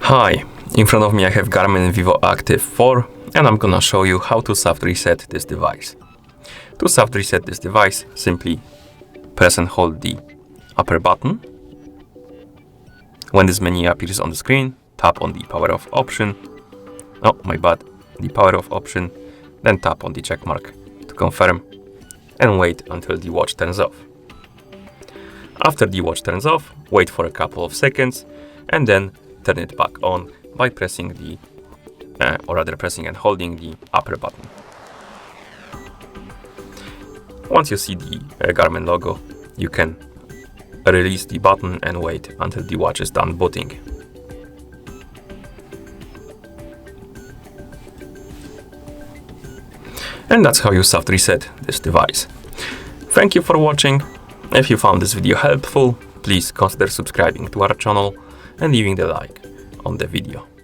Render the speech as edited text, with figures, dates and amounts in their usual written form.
Hi, in front of me I have GARMIN Vivoactive 4 and I'm gonna show you how to soft reset this device. To soft reset this device, simply press and hold the upper button. When this menu appears on the screen, tap on the power off option. Oh, my bad. The power off option, then tap on the check mark to confirm and wait until the watch turns off. After the watch turns off, wait for a couple of seconds and then turn it back on by pressing pressing and holding the upper button. Once you see the Garmin logo, you can release the button and wait until the watch is done booting. And that's how you soft reset this device. Thank you for watching. If you found this video helpful, please consider subscribing to our channel and leaving the like on the video.